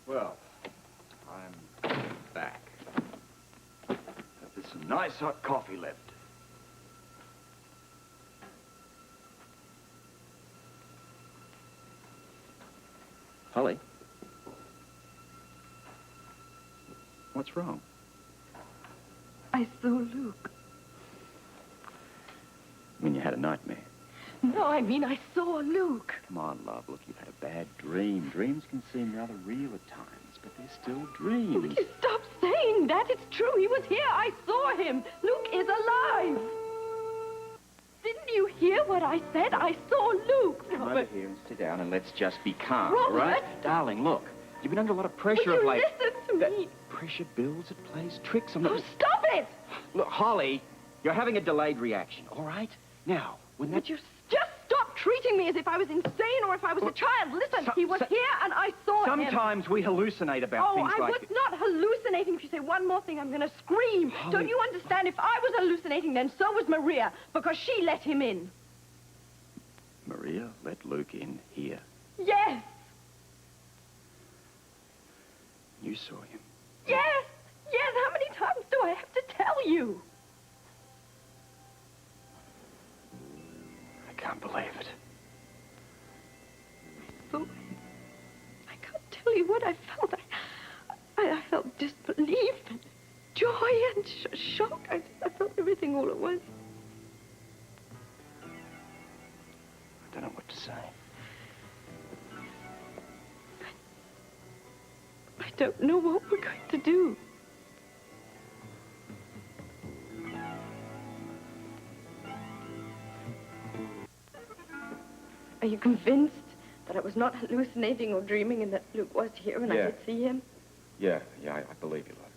Well, I'm back. There's some nice hot coffee left. Holly? What's wrong? I saw Luke. I mean, you had a nightmare. No, I mean I saw Luke. Come on, love. Look, you've had a bad dream. Dreams can seem rather real at times, but they're still dreams. Will you stop saying that? It's true. He was here. I saw him. Luke is alive. Didn't you hear what I said? I saw Luke. Come over here and sit down and let's just be calm, Robert. all right? Darling, look. You've been under a lot of pressure Will of you late. listen to me? Pressure builds, it plays tricks. I'm not... Oh, stop it! Look, Holly, you're having a delayed reaction, all right? Now, when that... Would you just stop treating me as if I was insane or if I was a child? Listen, he was here and I saw him. Sometimes we hallucinate about things like... Oh, I was not hallucinating. If you say one more thing, I'm going to scream. Holly. Don't you understand? If I was hallucinating, then so was Maria, because she let him in. Maria let Luke in here. Yes. You saw him. Yes. Yes. How many times do I have to tell you? I can't believe it. I saw him. I can't tell you what I felt. I felt disbelief and joy and shock. I felt everything all at once. I don't know what to say. I don't know what we're going to do. Are you convinced that I was not hallucinating or dreaming and that Luke was here and I could see him? Yeah, I believe you, love.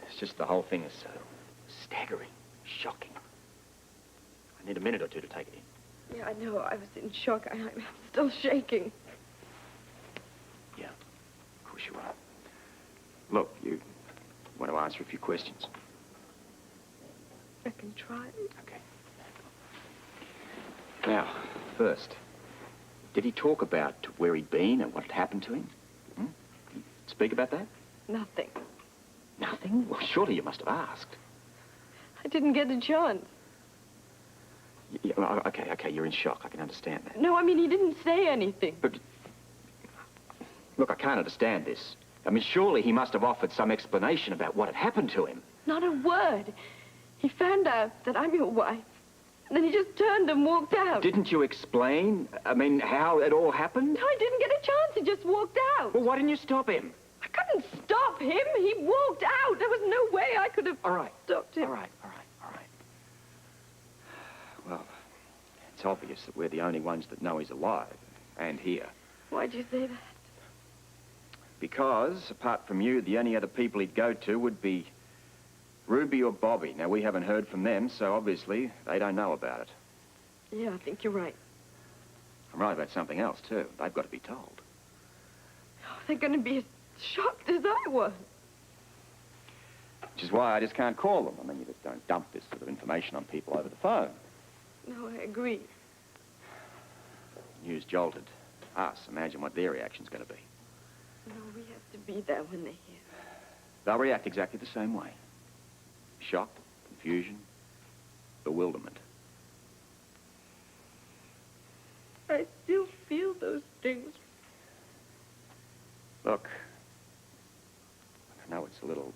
It's just the whole thing is so staggering, shocking. I need a minute or two to take it in. Yeah, I know. I was in shock. I'm still shaking. Yeah, of course you are. Look, you want to answer a few questions? I can try. Okay. Now, first, did he talk about where he'd been and what had happened to him? Hmm? Did he speak about that? Nothing. Nothing? Well, surely you must have asked. I didn't get a chance. Yeah, well, okay, you're in shock. I can understand that. No, I mean, he didn't say anything. But, look, I can't understand this. I mean, surely he must have offered some explanation about what had happened to him. Not a word. He found out that I'm your wife. And then he just turned and walked out. Didn't you explain, I mean, how it all happened? No, I didn't get a chance. He just walked out. Well, why didn't you stop him? I couldn't stop him. He walked out. There was no way I could have All right. stopped him. All right. Well, it's obvious that we're the only ones that know he's alive and here. Why'd you say that? Because, apart from you, the only other people he'd go to would be Ruby or Bobby. Now, we haven't heard from them, so obviously they don't know about it. Yeah, I think you're right. I'm right about something else, too. They've got to be told. Oh, they're going to be as shocked as I was. Which is why I just can't call them. I mean, you just don't dump this sort of information on people over the phone. No, I agree. News jolted us. Imagine what their reaction's going to be. No, we have to be there when they hear. They'll react exactly the same way. Shock, confusion, bewilderment. I still feel those things. Look, I know it's a little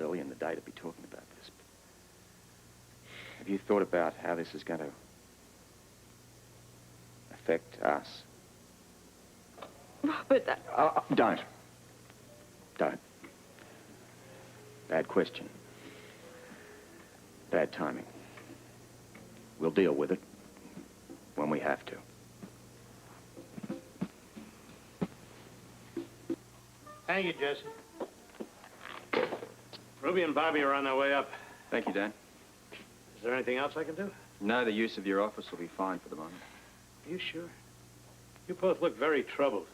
early in the day to be talking about this, but have you thought about how this is going to affect us? Robert, Don't. Bad question. Bad timing. We'll deal with it when we have to. Thank you, Jesse. Ruby and Bobby are on their way up. Thank you, Dan. Is there anything else I can do? No, the use of your office will be fine for the moment. Are you sure? You both look very troubled.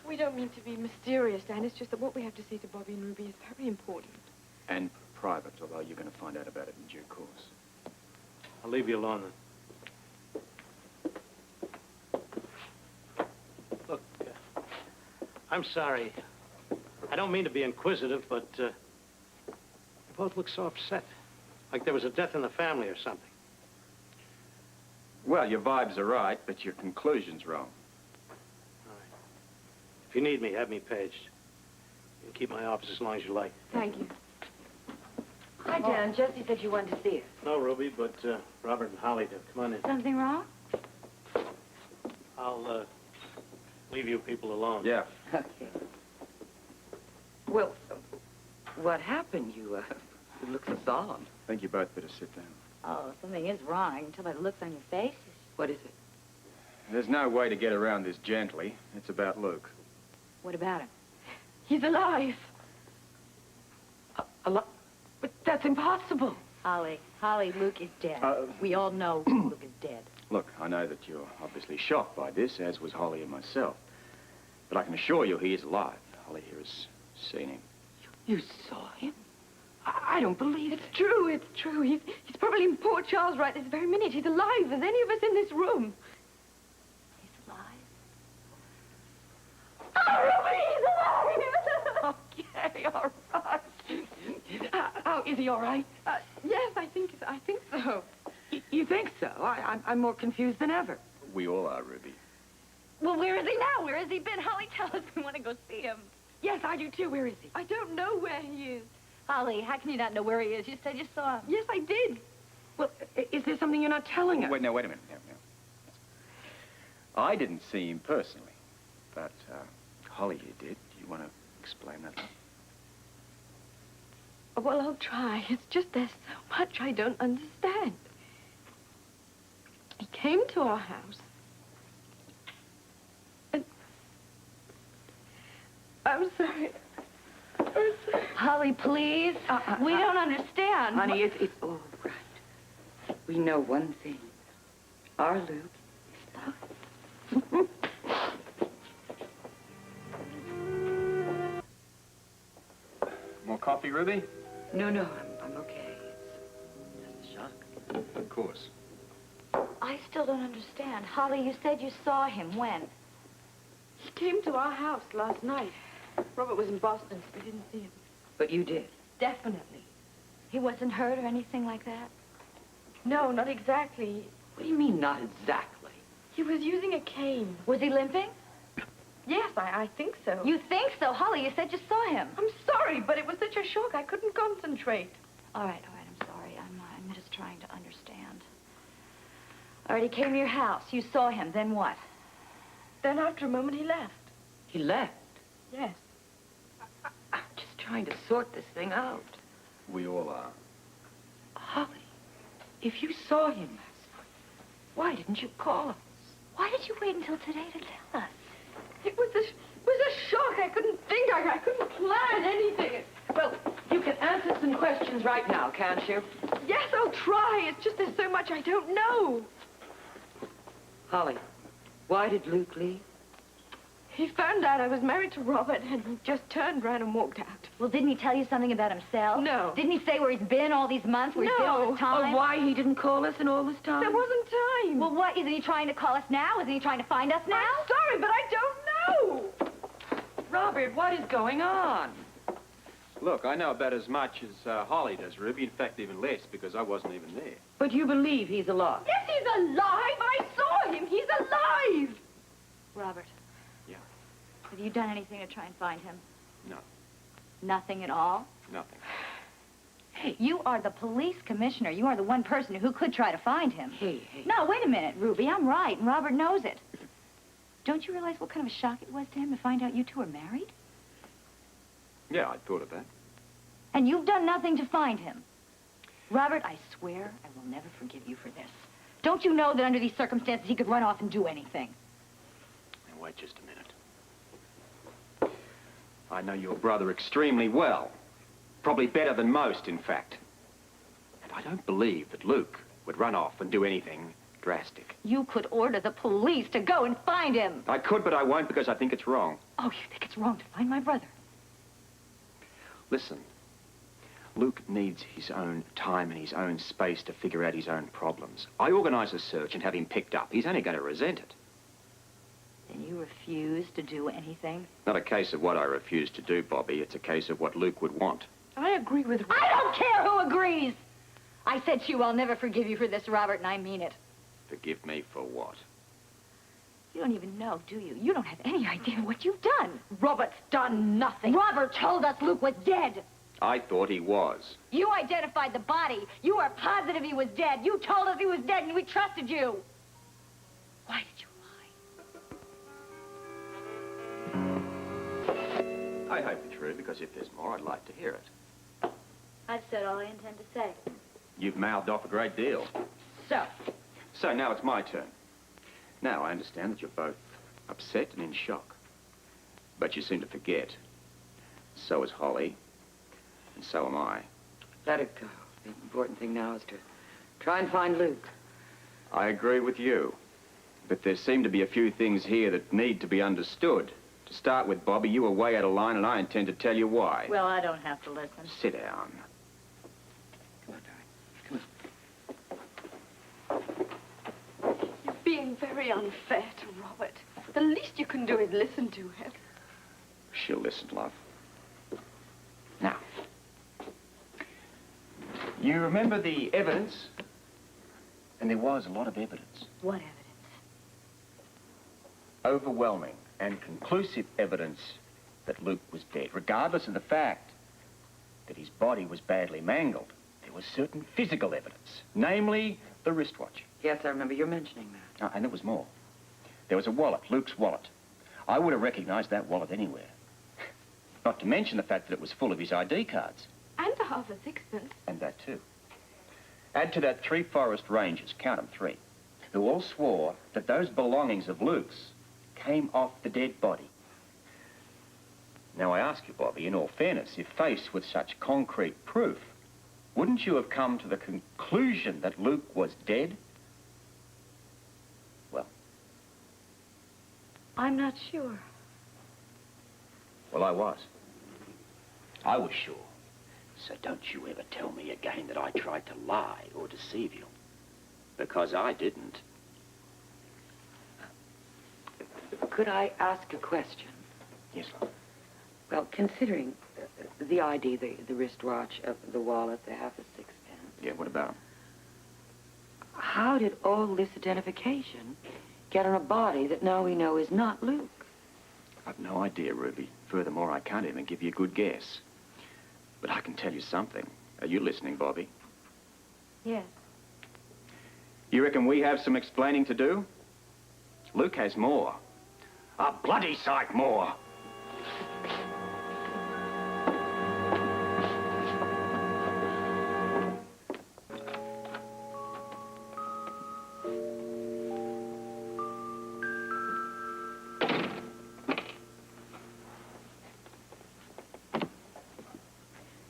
we don't mean to be mysterious, Dan. It's just that what we have to say to Bobby and Ruby is very important. And private, although you're going to find out about it in due course. I'll leave you alone then. Look, I'm sorry. I don't mean to be inquisitive, but you both look so upset. Like there was a death in the family or something. Well, your vibes are right, but your conclusion's wrong. All right. If you need me, have me paged. You can keep my office as long as you like. Thank you. Hi, Dan. Jesse said you wanted to see us. No, Ruby, but Robert and Holly do. Come on in. Something wrong? I'll leave you people alone. Yeah. Okay. Well, what happened? You look so solemn. I think you both better sit down. Oh, something is wrong. I can tell by the looks on your face. What is it? There's no way to get around this gently. It's about Luke. What about him? He's alive. Alive? But that's impossible. Holly, Luke is dead. We all know Luke is dead. Look, I know that you're obviously shocked by this, as was Holly and myself. But I can assure you he is alive. Holly here has seen him. You saw him? I don't believe it. It's true, it's true. He's probably in Port Charles right this very minute. He's alive as any of us in this room. He's alive? Oh, Ruby, he's alive! Okay, all right. Oh, is he all right? Yes, I think so. You think so? I'm more confused than ever. We all are, Ruby. Well, where is he now? Where has he been? Holly, tell us. We want to go see him. Yes, I do, too. Where is he? I don't know where he is. Holly, how can you not know where he is? You said you saw him. Yes, I did. Well, is there something you're not telling us? Wait a minute. Now. I didn't see him personally, but Holly here did. Do you want to explain that? Well, I'll try. It's just there's so much I don't understand. He came to our house. And... I'm sorry. Holly, please. We don't understand. Honey, it's all right. We know one thing. Our Luke is alive. More coffee, Ruby? No, I'm okay. It's just a shock. Of course. I still don't understand. Holly, you said you saw him. When? He came to our house last night. Robert was in Boston, so we didn't see him. But you did. Definitely. He wasn't hurt or anything like that? No, not exactly. What do you mean, not exactly? He was using a cane. Was he limping? Yes, I think so. You think so? Holly, you said you saw him. I'm sorry, but it was such a shock. I couldn't concentrate. All right, I'm sorry. I'm just trying to understand. All right, he came to your house. You saw him. Then what? Then after a moment, he left. He left. Yes. I'm just trying to sort this thing out. We all are. Holly, if you saw him last night, why didn't you call us? Why did you wait until today to tell us? It was a shock. I couldn't think. I couldn't plan anything. Well, you can answer some questions right now, can't you? Yes, I'll try. It's just there's so much I don't know. Holly, why did Luke leave? He found out I was married to Robert, and he just turned around and walked out. Well, didn't he tell you something about himself? No. Didn't he say where he's been all these months, where he's been all this time? Or why he didn't call us in all this time? There wasn't time. Well, what? Isn't he trying to call us now? Isn't he trying to find us now? I'm sorry, but I don't know. Robert, what is going on? Look, I know about as much as Holly does, Ruby. In fact, even less, because I wasn't even there. But you believe he's alive? Yes, he's alive. I saw him. He's alive. Robert. Yeah. Have you done anything to try and find him? No. Nothing at all? Nothing. Hey, you are the police commissioner. You are the one person who could try to find him. Hey. No, wait a minute, Ruby. I'm right, and Robert knows it. Don't you realize what kind of a shock it was to him to find out you two are married? Yeah, I thought of that. And you've done nothing to find him. Robert, I swear I will never forgive you for this. Don't you know that under these circumstances he could run off and do anything? Now, wait just a minute. I know your brother extremely well. Probably better than most, in fact. And I don't believe that Luke would run off and do anything drastic. You could order the police to go and find him. I could, but I won't because I think it's wrong. Oh, you think it's wrong to find my brother? Listen, Luke needs his own time and his own space to figure out his own problems. I organize a search and have him picked up. He's only going to resent it. And you refuse to do anything? Not a case of what I refuse to do, Bobby. It's a case of what Luke would want. I agree with I don't care who agrees! I said to you, I'll never forgive you for this, Robert, and I mean it. Forgive me for what? You don't even know, do you? You don't have any idea what you've done. Robert's done nothing. Robert told us Luke was dead. I thought he was. You identified the body. You are positive he was dead. You told us he was dead, and we trusted you. Why did you lie? I hope it's true, because if there's more, I'd like to hear it. I've said all I intend to say. You've mouthed off a great deal. So now it's my turn. Now, I understand that you're both upset and in shock. But you seem to forget. So is Holly. And so am I. Let it go. The important thing now is to try and find Luke. I agree with you. But there seem to be a few things here that need to be understood. To start with, Bobby, you were way out of line, and I intend to tell you why. Well, I don't have to listen. Sit down. Come on, darling. You're being very unfair to Robert. The least you can do is listen to him. She'll listen, love. Now, you remember the evidence? And there was a lot of evidence. What evidence? Overwhelming and conclusive evidence that Luke was dead, regardless of the fact that his body was badly mangled. There was certain physical evidence, namely the wristwatch. Yes, I remember you mentioning that. And there was more. There was a wallet, Luke's wallet. I would have recognized that wallet anywhere. Not to mention the fact that it was full of his ID cards. And a half a sixpence. And that too. Add to that 3 forest rangers, count them 3, who all swore that those belongings of Luke's came off the dead body. Now I ask you, Bobby, in all fairness, if faced with such concrete proof, wouldn't you have come to the conclusion that Luke was dead? Well? I'm not sure. Well, I was. I was sure. So don't you ever tell me again that I tried to lie or deceive you. Because I didn't. Could I ask a question? Yes, love. Well, considering the ID, the wristwatch, the wallet, the half a sixpence, Yeah, what about him? how did all this identification get on a body that now we know is not Luke? I've no idea, Ruby. Furthermore, I can't even give you a good guess. But I can tell you something. Are you listening, Bobby? Yes. You reckon we have some explaining to do? Luke has more. A bloody sight more.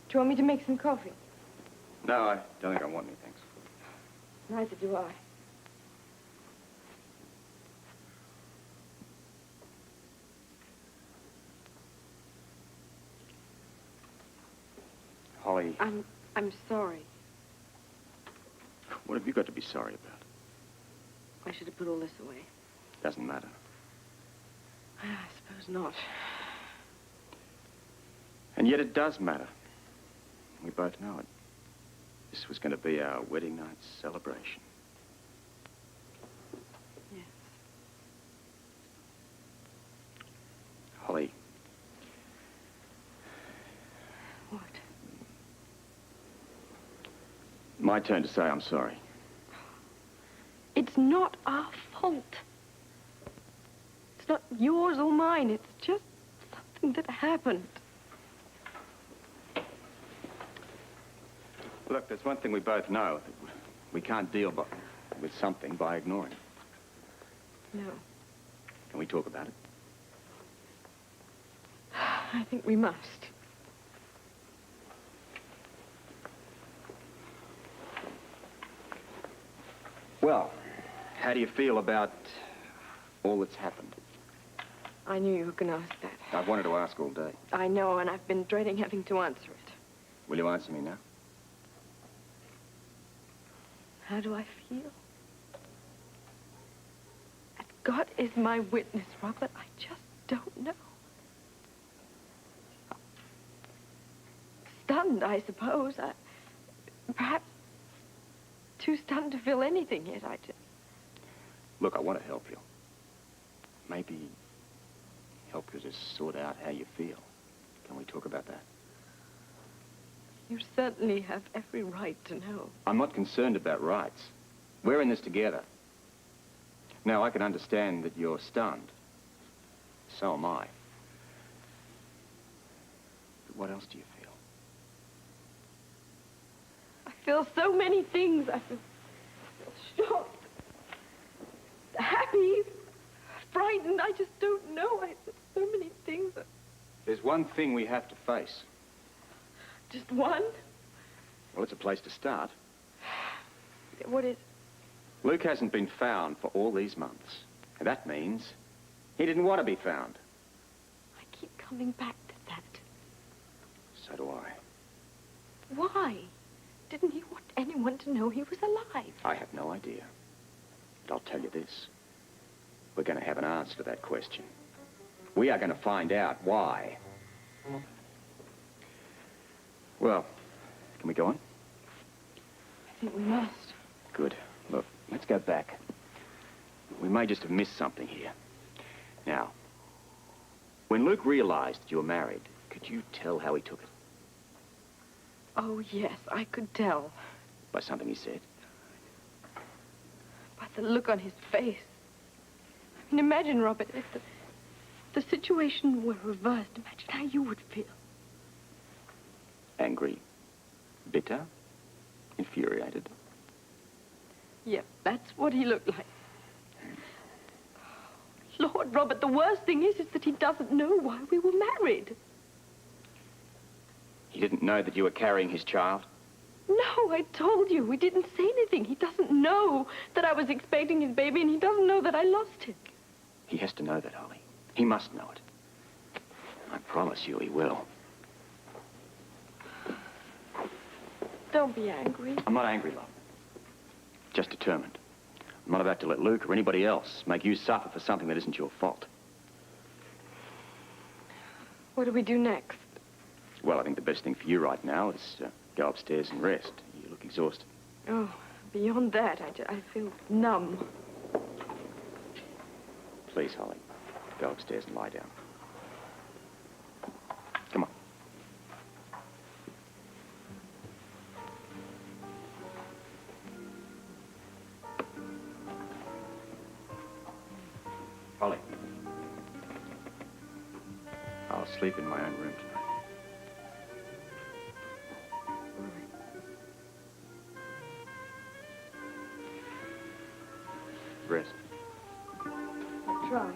Do you want me to make some coffee? No, I don't think I want any, thanks. Neither do I. Holly, I'm sorry. what have you got to be sorry about? I should have put all this away. Doesn't matter. I suppose not. And yet it does matter. We both know it. This was going to be our wedding night celebration. Yes. Holly. What? My turn to say I'm sorry. It's not our fault. It's not yours or mine. It's just something that happened. Look, there's one thing we both know. That we can't deal with something by ignoring it. No. Can we talk about it? I think we must. Well, how do you feel about all that's happened? I knew you were going to ask that. I've wanted to ask all day. I know, and I've been dreading having to answer it. Will you answer me now? How do I feel? At God is my witness, Robert. I just don't know. Stunned, I suppose. Perhaps too stunned to feel anything yet. Look, I want to help you. Maybe help you to sort out how you feel. Can we talk about that? You certainly have every right to know. I'm not concerned about rights. We're in this together. Now, I can understand that you're stunned. So am I. But what else do you feel? I feel so many things. I feel shocked, happy, frightened. I just don't know. I feel so many things. There's one thing we have to face. Just one? Well, it's a place to start. What is? Luke hasn't been found for all these months. And that means he didn't want to be found. I keep coming back to that. So do I. Why? Didn't he want anyone to know he was alive? I have no idea. But I'll tell you this. We're going to have an answer to that question. We are going to find out why. Well, can we go on? I think we must. Good. Look, let's go back. We may just have missed something here. Now, when Luke realized that you were married, could you tell how he took it? Oh, yes, I could tell. By something he said? By the look on his face. I mean, imagine, Robert, if the situation were reversed. Imagine how you would feel. Angry, bitter, infuriated. Yep, that's what he looked like. Lord, Robert, the worst thing is that he doesn't know why we were married. He didn't know that you were carrying his child? No, I told you. We didn't say anything. He doesn't know that I was expecting his baby, and he doesn't know that I lost him. He has to know that, Holly. He must know it. I promise you he will. Don't be angry. I'm not angry, love. Just determined. I'm not about to let Luke or anybody else make you suffer for something that isn't your fault. What do we do next? Well, I think the best thing for you right now is go upstairs and rest. You look exhausted. Oh, beyond that, I feel numb. Please, Holly, go upstairs and lie down. Come on. Holly. I'll sleep in my own room tonight. Rest. I'll try.